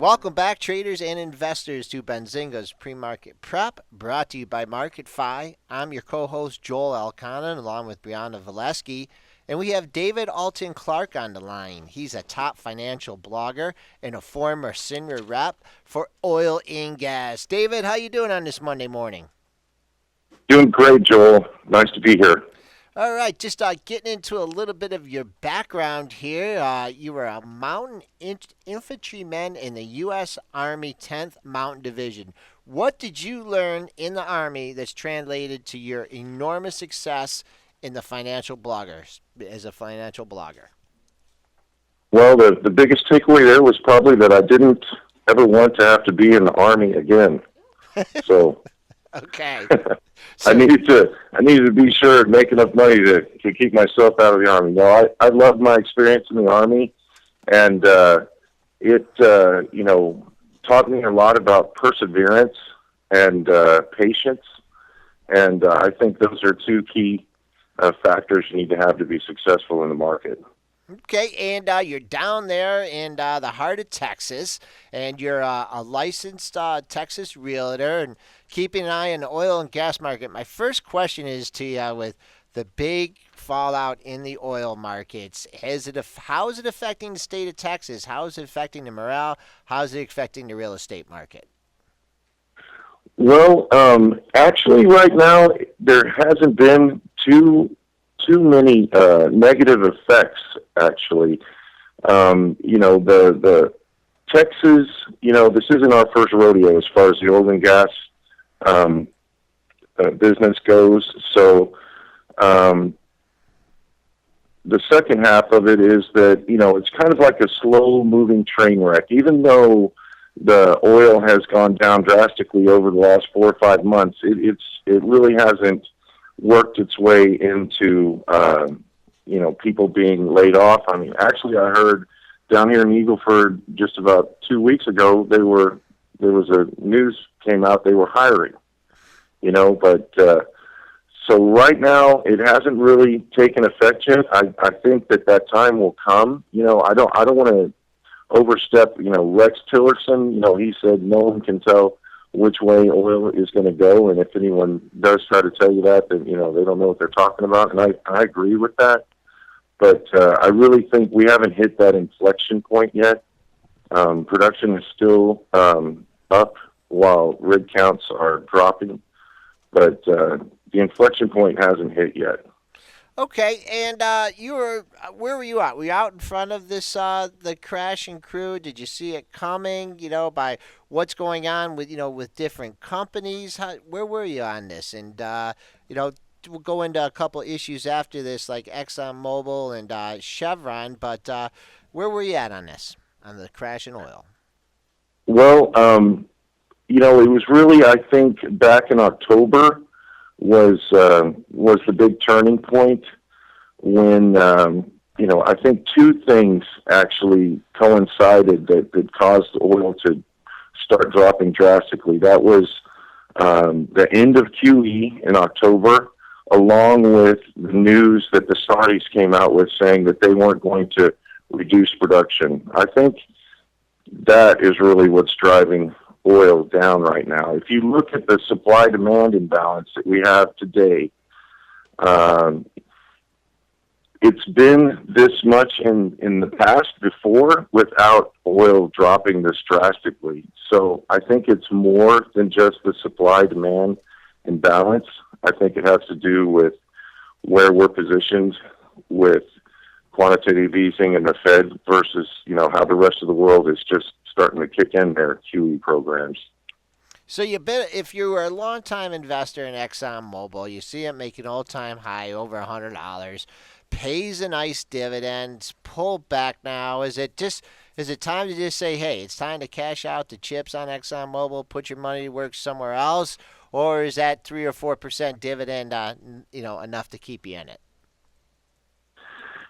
Welcome back, traders and investors, to Benzinga's Pre-Market Prep, brought to you by MarketFi. I'm your co-host, Joel Alton, along with Brianna Valesky, and we have David Alton Clark on the line. He's a top financial blogger and a former senior rep for oil and gas. David, how you doing on this Monday morning? Doing great, Joel. Nice to be here. All right, just getting into a little bit of your background here. You were a mountain infantryman in the U.S. Army 10th Mountain Division. What did you learn in the Army that's translated to your enormous success in the financial bloggers as a financial blogger? Well, the biggest takeaway there was probably that I didn't ever want to have to be in the Army again. So Okay. I needed to be sure and make enough money to keep myself out of the Army. No, I loved my experience in the Army, and it taught me a lot about perseverance and patience, and I think those are two key factors you need to have to be successful in the market. Okay, and you're down there in the heart of Texas, and you're a licensed Texas realtor and keeping an eye on the oil and gas market. My first question is to you with the big fallout in the oil markets. How is it affecting the state of Texas? How is it affecting the morale? How is it affecting the real estate market? Well, actually, right now there hasn't been too many negative effects. Actually, the Texas. This isn't our first rodeo as far as the oil and gas business goes. So the second half of it is that it's kind of like a slow-moving train wreck. Even though the oil has gone down drastically over the last 4 or 5 months, it really hasn't worked its way into people being laid off. I mean, actually, I heard down here in Eagleford just about 2 weeks ago there was a news came out they were hiring. But so right now it hasn't really taken effect yet. I think that time will come. I don't want to overstep. Rex Tillerson. He said no one can tell which way oil is going to go, and if anyone does try to tell you that, then they don't know what they're talking about, and I agree with that. But I really think we haven't hit that inflection point yet. Production is still up while rig counts are dropping, but the inflection point hasn't hit yet. Okay, and where were you at? Were you out in front of this the crash and crew? Did you see it coming? By what's going on with different companies? Where were you on this? And we'll go into a couple issues after this, like Exxon Mobil and Chevron. But where were you at on this, on the crash in oil? Well, it was really, I think, back in October was the big turning point when I think two things actually coincided that caused oil to start dropping drastically. That was the end of QE in October, along with the news that the Saudis came out with saying that they weren't going to reduce production. I think that is really what's driving oil down right now. If you look at the supply-demand imbalance that we have today, it's been this much in the past before without oil dropping this drastically. So I think it's more than just the supply-demand imbalance. I think it has to do with where we're positioned with quantitative easing and the Fed versus, how the rest of the world is just starting to kick in their QE programs. So if you were a long-time investor in Exxon Mobil, you see it make an all-time high over $100, pays a nice dividend, pull back now. Is it time to just say, hey, it's time to cash out the chips on Exxon Mobil, put your money to work somewhere else, or is that 3 or 4% dividend, enough to keep you in it?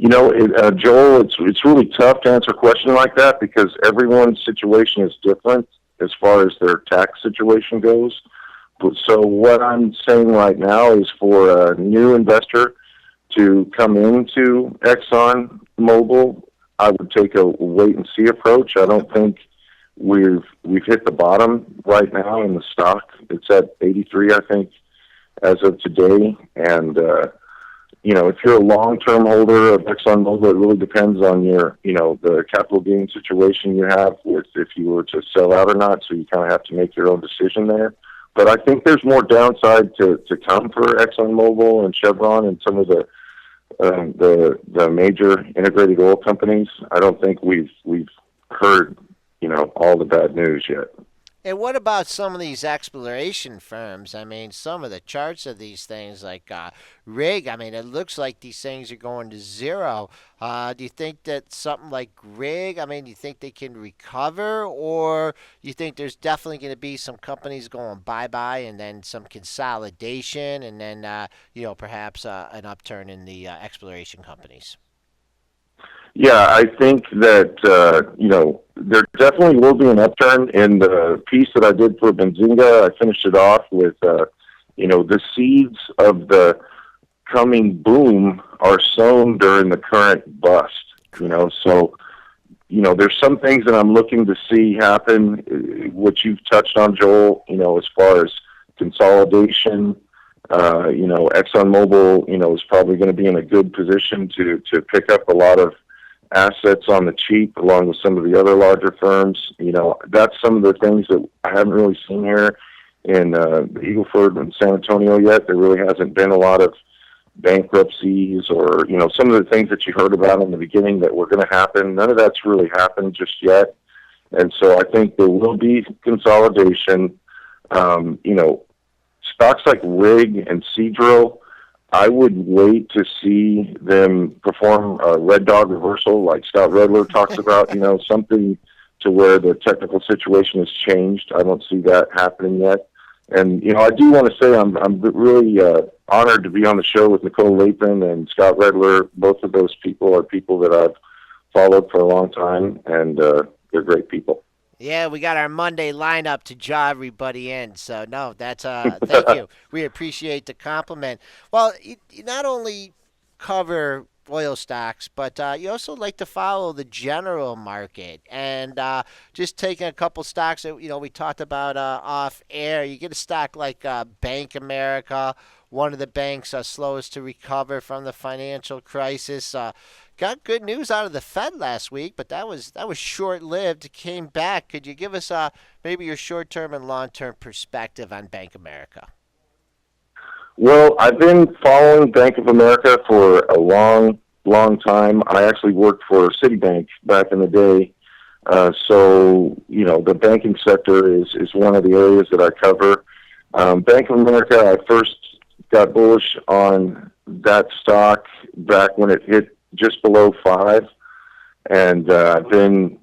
Joel, it's really tough to answer a question like that because everyone's situation is different as far as their tax situation goes. So what I'm saying right now is for a new investor to come into Exxon Mobil, I would take a wait and see approach. I don't think we've hit the bottom right now in the stock. It's at 83, I think, as of today. And if you're a long-term holder of Exxon Mobil, it really depends on your, the capital gain situation you have with if you were to sell out or not. So you kind of have to make your own decision there. But I think there's more downside to come for Exxon Mobil and Chevron and some of the major integrated oil companies. I don't think we've heard all the bad news yet. And what about some of these exploration firms? I mean, some of the charts of these things, like Rig, I mean, it looks like these things are going to zero. Do you think that something like Rig, I mean, do you think they can recover? Or do you think there's definitely going to be some companies going bye-bye and then some consolidation and then, perhaps an upturn in the exploration companies? Yeah, I think that there definitely will be an upturn. In the piece that I did for Benzinga, I finished it off with the seeds of the coming boom are sown during the current bust. So there's some things that I'm looking to see happen, which you've touched on, Joel. As far as consolidation. ExxonMobil, is probably going to be in a good position to pick up a lot of assets on the cheap, along with some of the other larger firms. That's some of the things that I haven't really seen here in Eagle Ford and San Antonio yet. There really hasn't been a lot of bankruptcies or, some of the things that you heard about in the beginning that were going to happen. None of that's really happened just yet. And so I think there will be consolidation. Stocks like Rig and Seadrill, I would wait to see them perform a red dog reversal like Scott Redler talks about, something to where the technical situation has changed. I don't see that happening yet. And, I do want to say I'm really honored to be on the show with Nicole Lapin and Scott Redler. Both of those people are people that I've followed for a long time, and they're great people. Yeah, we got our Monday lineup to draw everybody in. So, no, that's thank you. We appreciate the compliment. Well, you not only cover oil stocks, but you also like to follow the general market. And just taking a couple stocks that, we talked about off air, you get a stock like Bank America, one of the banks slowest to recover from the financial crisis. Got good news out of the Fed last week, but that was short-lived. It came back. Could you give us maybe your short-term and long-term perspective on Bank America? Well, I've been following Bank of America for a long, long time. I actually worked for Citibank back in the day. So, the banking sector is one of the areas that I cover. Bank of America, I first got bullish on that stock back when it hit just below 5. And I've been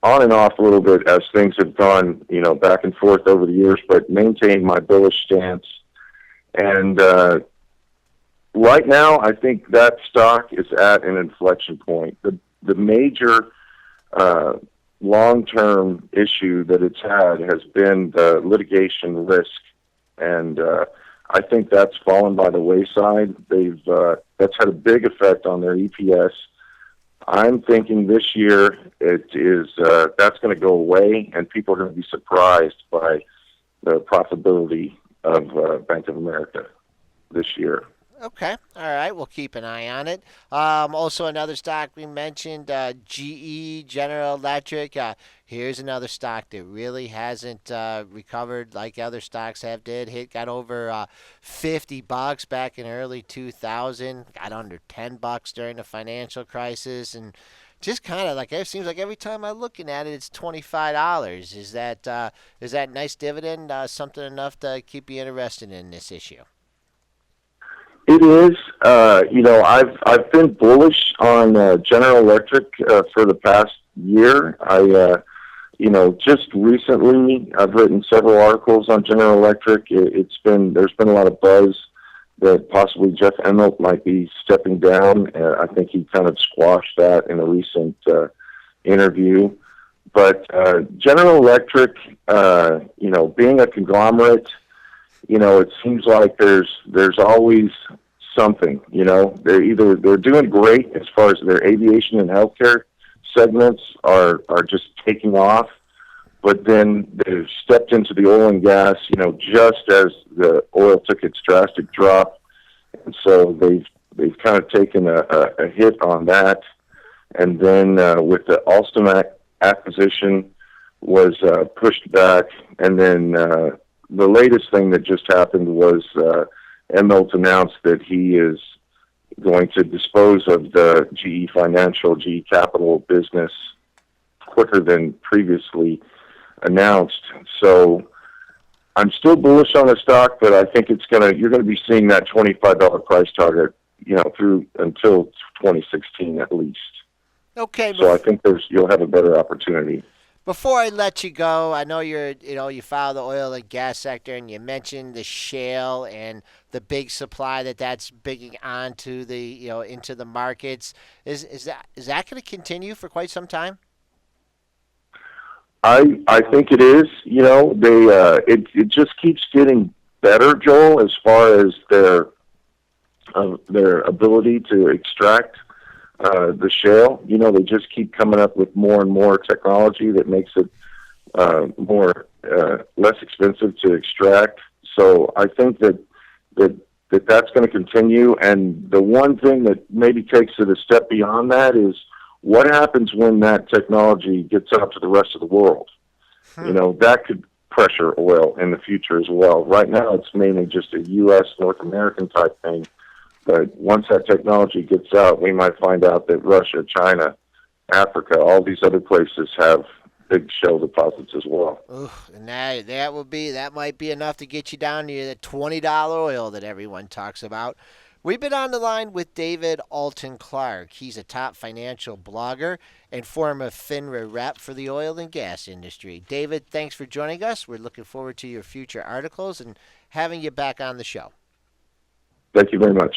on and off a little bit as things have gone, back and forth over the years, but maintained my bullish stance. And right now, I think that stock is at an inflection point. The major long-term issue that it's had has been the litigation risk, and I think that's fallen by the wayside. That's had a big effect on their EPS. I'm thinking this year that's going to go away, and people are going to be surprised by the profitability of Bank of America this year. Okay. All right. We'll keep an eye on it. Also, another stock we mentioned, GE, General Electric. Here's another stock that really hasn't recovered like other stocks have did. Got over $50 back in early 2000. Got under $10 during the financial crisis, and just kind of like it seems like every time I'm looking at it, it's $25. Is that nice dividend? Something enough to keep you interested in this issue? It is. I've been bullish on General Electric for the past year. Just recently I've written several articles on General Electric. There's been a lot of buzz that possibly Jeff Immelt might be stepping down. I think he kind of squashed that in a recent interview. But General Electric, being a conglomerate, it seems like there's always something. They're doing great as far as their aviation and healthcare segments are just taking off, but then they've stepped into the oil and gas, just as the oil took its drastic drop, and so they've kind of taken a hit on that. And then with the Alstom acquisition was pushed back, and then the latest thing that just happened was Emmelt announced that he is going to dispose of the GE Capital business quicker than previously announced. So I'm still bullish on the stock, but I think you're gonna be seeing that $25 price target, through until 2016 at least. Okay, So I think you'll have a better opportunity. before I let you go, I know you follow the oil and gas sector, and you mentioned the shale and the big supply that's bigging onto the into the markets. Is that going to continue for quite some time? I think it is. It just keeps getting better, Joel, as far as their ability to extract the shale. They just keep coming up with more and more technology that makes it more less expensive to extract. So I think that's going to continue. And the one thing that maybe takes it a step beyond that is what happens when that technology gets out to the rest of the world. That could pressure oil in the future as well. Right now, it's mainly just a U.S. North American type thing. But once that technology gets out, we might find out that Russia, China, Africa, all these other places have big shale deposits as well. Ooh, and that might be enough to get you down to the $20 oil that everyone talks about. We've been on the line with David Alton Clark. He's a top financial blogger and former FINRA rep for the oil and gas industry. David, thanks for joining us. We're looking forward to your future articles and having you back on the show. Thank you very much.